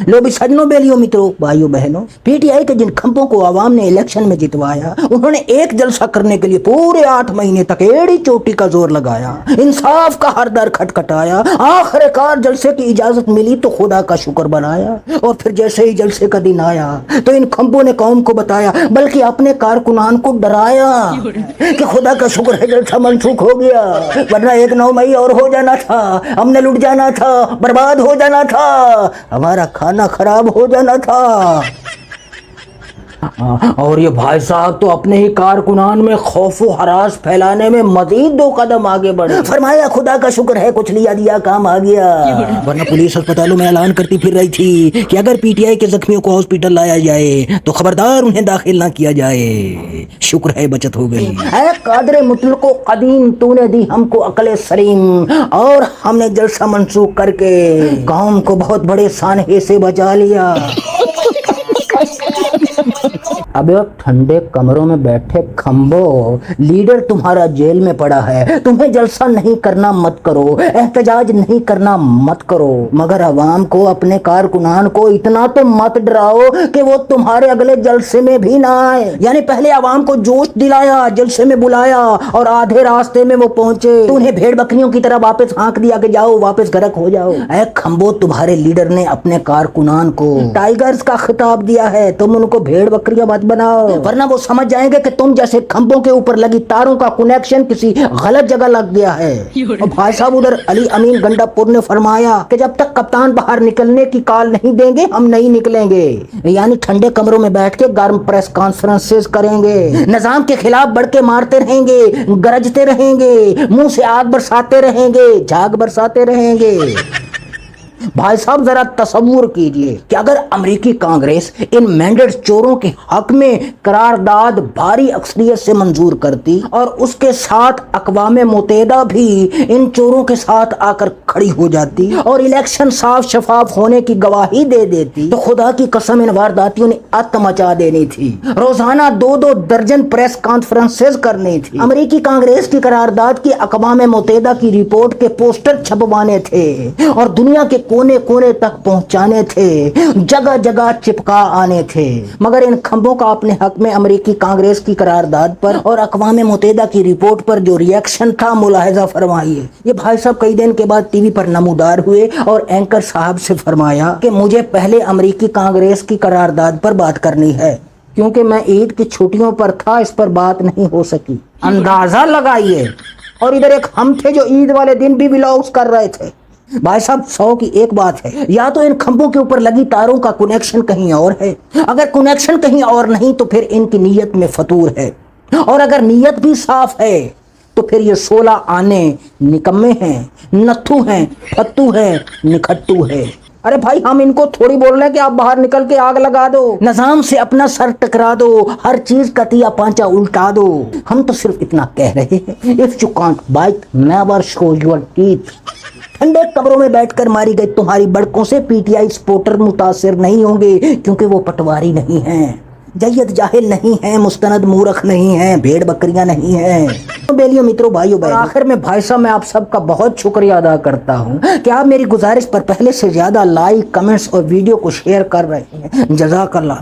लो भी सजनों, बेलियों, मित्रों, भाइयों बहनों, पीटीआई के जिन खंभों को आवाम ने इलेक्शन में जितवाया, उन्होंने एक जलसा करने के लिए पूरे 8 महीने तक एड़ी चोटी का जोर लगाया, इंसाफ का हर दर खटखटाया। आखिरकार जलसे की इजाजत मिली तो खुदा का शुक्र बनाया, और फिर जैसे ही जलसे का दिन आया तो इन खंभों ने कौम को बताया, बल्कि अपने कारकुनान को डराया कि खुदा का शुक्र है जलसा मनसूख हो गया, वरना 1 मई और हो जाना था, हमने लुट जाना था, बर्बाद हो जाना था, हमारा खाना खराब हो जाना था। और ये भाई साहब तो अपने ही कारकुनान में खौफ व हरास फैलाने में मजीद 2 कदम आगे बढ़े। फरमाया खुदा का शुक्र है कुछ लिया दिया काम आ गया, वरना पुलिस अस्पतालों में ऐलान करती फिर रही थी कि अगर पीटीआई के जख्मियों को हॉस्पिटल लाया जाए तो खबरदार उन्हें दाखिल ना किया जाए। शुक्र है बचत हो गई। ऐ कादरे मुतलको कदीम, तूने दी हमको अकले सलीम, और हमने जलसा मनसूख करके कौम को बहुत बड़े सानहे से बचा लिया। अबे ठंडे कमरों में बैठे खंबो, लीडर तुम्हारा जेल में पड़ा है, तुम्हें जलसा नहीं करना मत करो, एहतजाज नहीं करना मत करो, मगर अवाम को, अपने कारकुनान को इतना तो मत डराओ कि वो तुम्हारे अगले जलसे में भी ना आए। यानी पहले अवाम को जोश दिलाया, जलसे में बुलाया, और आधे रास्ते में वो पहुंचे तो उन्हें भेड़ बकरियों की तरह वापस हाँक दिया कि जाओ वापस गर्क हो जाओ। ऐ खंबो, तुम्हारे लीडर ने अपने कारकुनान को टाइगर्स का खिताब दिया है, तुम उनको भेड़ बकरियां मत बनाओ, वरना वो समझ जाएंगे कि तुम जैसे खंभों के ऊपर लगी तारों का कनेक्शन किसी गलत जगह लग गया है। और भाई साहब उधर अली अमीन गंडापुर ने फरमाया कि जब तक कप्तान बाहर निकलने की कॉल नहीं देंगे हम नहीं निकलेंगे। यानी ठंडे कमरों में बैठ के गर्म प्रेस कॉन्फ्रेंसेस करेंगे, निजाम के खिलाफ बढ़ के मारते रहेंगे, गरजते रहेंगे, मुंह से आग बरसाते रहेंगे, झाग बरसाते रहेंगे। भाई साहब जरा तसव्वुर कीजिए कि अगर अमेरिकी कांग्रेस इन मैंडेट चोरों के हक में करारदाद भारी अक्सरियत से मंजूर करती और उसके साथ अक़वाम मुत्तहिदा भी इन चोरों के साथ आकर खड़ी हो जाती और इलेक्शन साफ शफाफ होने की गवाही दे देती, तो खुदा की कसम इन वारदातियों ने अत मचा देनी थी। रोजाना 2-2 दर्जन प्रेस कॉन्फ्रेंसेस करनी थी, अमेरिकी कांग्रेस की करारदाद की अक़वाम मुत्तहिदा की रिपोर्ट के पोस्टर छपवाने थे और दुनिया के कोने कोने तक पहुंचाने थे, जगह जगह चिपका आने थे। मगर इन खंभों का अपने हक में अमेरिकी कांग्रेस की करारदाद पर और अक़वाम मुत्तहिदा की रिपोर्ट पर जो रिएक्शन था, मुलाहिजा फरमाइए। ये भाई साहब कई दिन के बाद टीवी पर नमूदार हुए और एंकर साहब से फरमाया कि मुझे पहले अमेरिकी कांग्रेस की करारदाद पर बात करनी है, क्योंकि मैं ईद की छुट्टियों पर था, इस पर बात नहीं हो सकी। अंदाजा लगाइए। और इधर एक हम थे जो ईद वाले दिन भी व्लॉग्स कर रहे थे। भाई साहब 100 की एक बात है, या तो इन खंभों के ऊपर लगी तारों का कनेक्शन कहीं और है, अगर कनेक्शन कहीं और नहीं तो फिर इनकी नीयत में फतूर है, और अगर नीयत भी साफ है तो फिर ये 16 आने निकम्मे हैं, नत्थू हैं, फत्तू हैं, निखट्टू है। अरे भाई हम इनको थोड़ी बोल रहे हैं कि आप बाहर निकल के आग लगा दो, निजाम से अपना सर टकरा दो, हर चीज का तिया पांचा उल्टा दो। हम तो सिर्फ इतना कह रहे हैं, if you can't bite never show your teeth. ठंडे कब्रों में बैठकर मारी गई तुम्हारी बड़कों से पीटीआई सपोर्टर मुतासिर नहीं होंगे, क्योंकि वो पटवारी नहीं हैं, जय्यद जाहिल नहीं है, मुस्तनद मूर्ख नहीं है, भेड़ बकरियां नहीं है। तो बेलियों, मित्रों, भाइयों बहनों, आखिर में भाई साहब मैं आप सबका बहुत शुक्रिया अदा करता हूँ कि आप मेरी गुजारिश पर पहले से ज्यादा लाइक, कमेंट्स और वीडियो को शेयर कर रहे हैं। जज़ाकल्लाह।